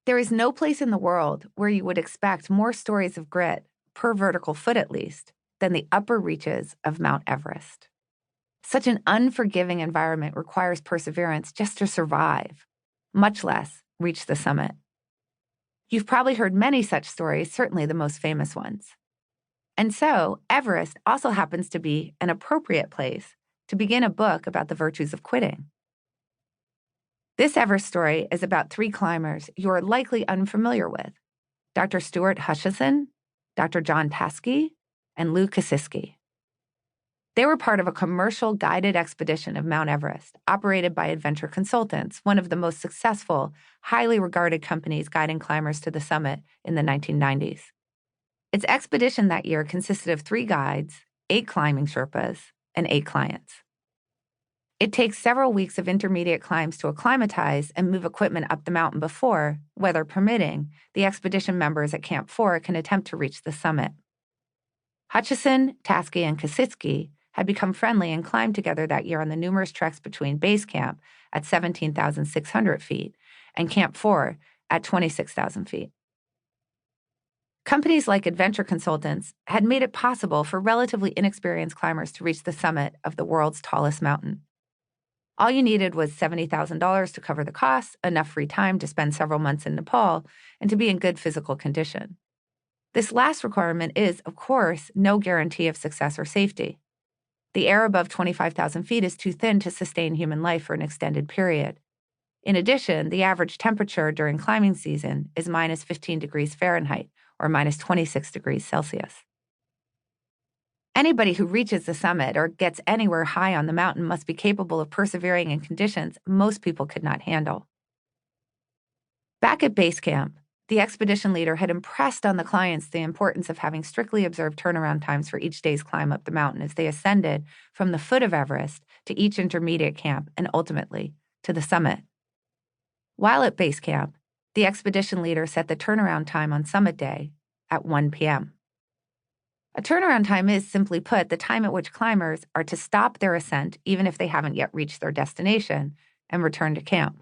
There is no place in the world where you would expect more stories of grit, per vertical foot at least, than the upper reaches of Mount Everest. Such an unforgiving environment requires perseverance just to survive, much less reach the summit. You've probably heard many such stories, certainly the most famous ones. And so, Everest also happens to be an appropriate place to begin a book about the virtues of quitting. This Everest story is about three climbers you are likely unfamiliar with: Dr. Stuart Hutchison, Dr. John Taskey, and Lou Kosiski. They were part of a commercial guided expedition of Mount Everest, operated by Adventure Consultants, one of the most successful, highly regarded companies guiding climbers to the summit in the 1990s. Its expedition that year consisted of 3 guides, 8 climbing Sherpas, and 8 clients. It takes several weeks of intermediate climbs to acclimatize and move equipment up the mountain before, weather permitting, the expedition members at Camp 4 can attempt to reach the summit. Hutchison, Taskey, and Kosiski had become friendly and climbed together that year on the numerous treks between Base Camp at 17,600 feet and Camp 4 at 26,000 feet. Companies like Adventure Consultants had made it possible for relatively inexperienced climbers to reach the summit of the world's tallest mountain. All you needed was $70,000 to cover the costs, enough free time to spend several months in Nepal, and to be in good physical condition. This last requirement is, of course, no guarantee of success or safety. The air above 25,000 feet is too thin to sustain human life for an extended period. In addition, the average temperature during climbing season is minus 15 degrees Fahrenheit, or minus 26 degrees Celsius. Anybody who reaches the summit or gets anywhere high on the mountain must be capable of persevering in conditions most people could not handle. Back at base camp, the expedition leader had impressed on the clients the importance of having strictly observed turnaround times for each day's climb up the mountain as they ascended from the foot of Everest to each intermediate camp and ultimately to the summit. While at base camp, the expedition leader set the turnaround time on summit day at 1 p.m. A turnaround time is, simply put, the time at which climbers are to stop their ascent, even if they haven't yet reached their destination, and return to camp.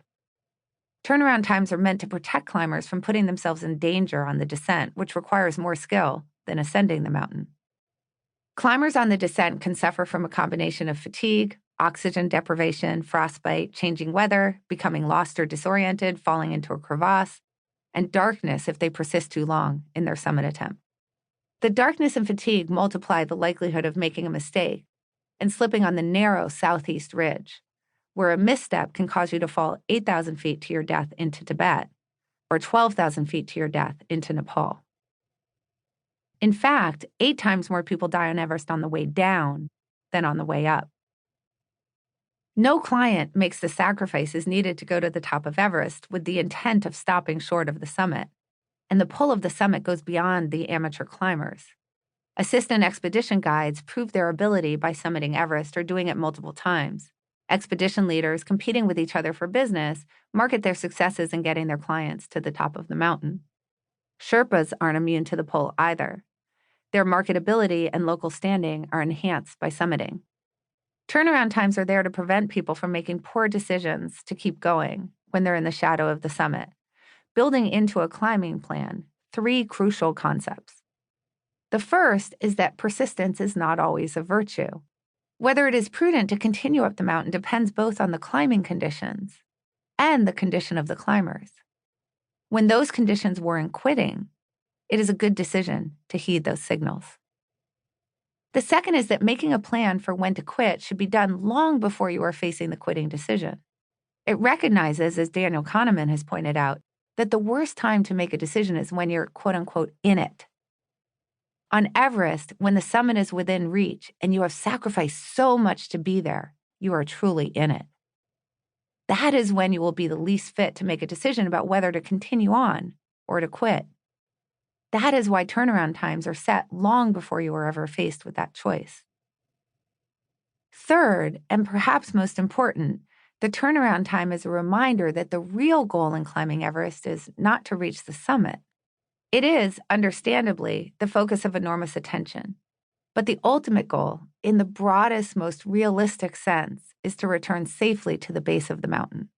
Turnaround times are meant to protect climbers from putting themselves in danger on the descent, which requires more skill than ascending the mountain. Climbers on the descent can suffer from a combination of fatigue, oxygen deprivation, frostbite, changing weather, becoming lost or disoriented, falling into a crevasse, and darkness if they persist too long in their summit attempt. The darkness and fatigue multiply the likelihood of making a mistake and slipping on the narrow southeast ridge, where a misstep can cause you to fall 8,000 feet to your death into Tibet, or 12,000 feet to your death into Nepal. In fact, 8 times more people die on Everest on the way down than on the way up. No client makes the sacrifices needed to go to the top of Everest with the intent of stopping short of the summit, and the pull of the summit goes beyond the amateur climbers. Assistant expedition guides prove their ability by summiting Everest or doing it multiple times. Expedition leaders, competing with each other for business, market their successes in getting their clients to the top of the mountain. Sherpas aren't immune to the pull either. Their marketability and local standing are enhanced by summiting. Turnaround times are there to prevent people from making poor decisions to keep going when they're in the shadow of the summit, building into a climbing plan 3 crucial concepts. The first is that persistence is not always a virtue. Whether it is prudent to continue up the mountain depends both on the climbing conditions and the condition of the climbers. When those conditions warrant quitting, it is a good decision to heed those signals. The second is that making a plan for when to quit should be done long before you are facing the quitting decision. It recognizes, as Daniel Kahneman has pointed out, that the worst time to make a decision is when you're quote-unquote in it. On Everest, when the summit is within reach and you have sacrificed so much to be there, you are truly in it. That is when you will be the least fit to make a decision about whether to continue on or to quit. That is why turnaround times are set long before you are ever faced with that choice. Third, and perhaps most important, the turnaround time is a reminder that the real goal in climbing Everest is not to reach the summit. It is, understandably, the focus of enormous attention. But the ultimate goal, in the broadest, most realistic sense, is to return safely to the base of the mountain.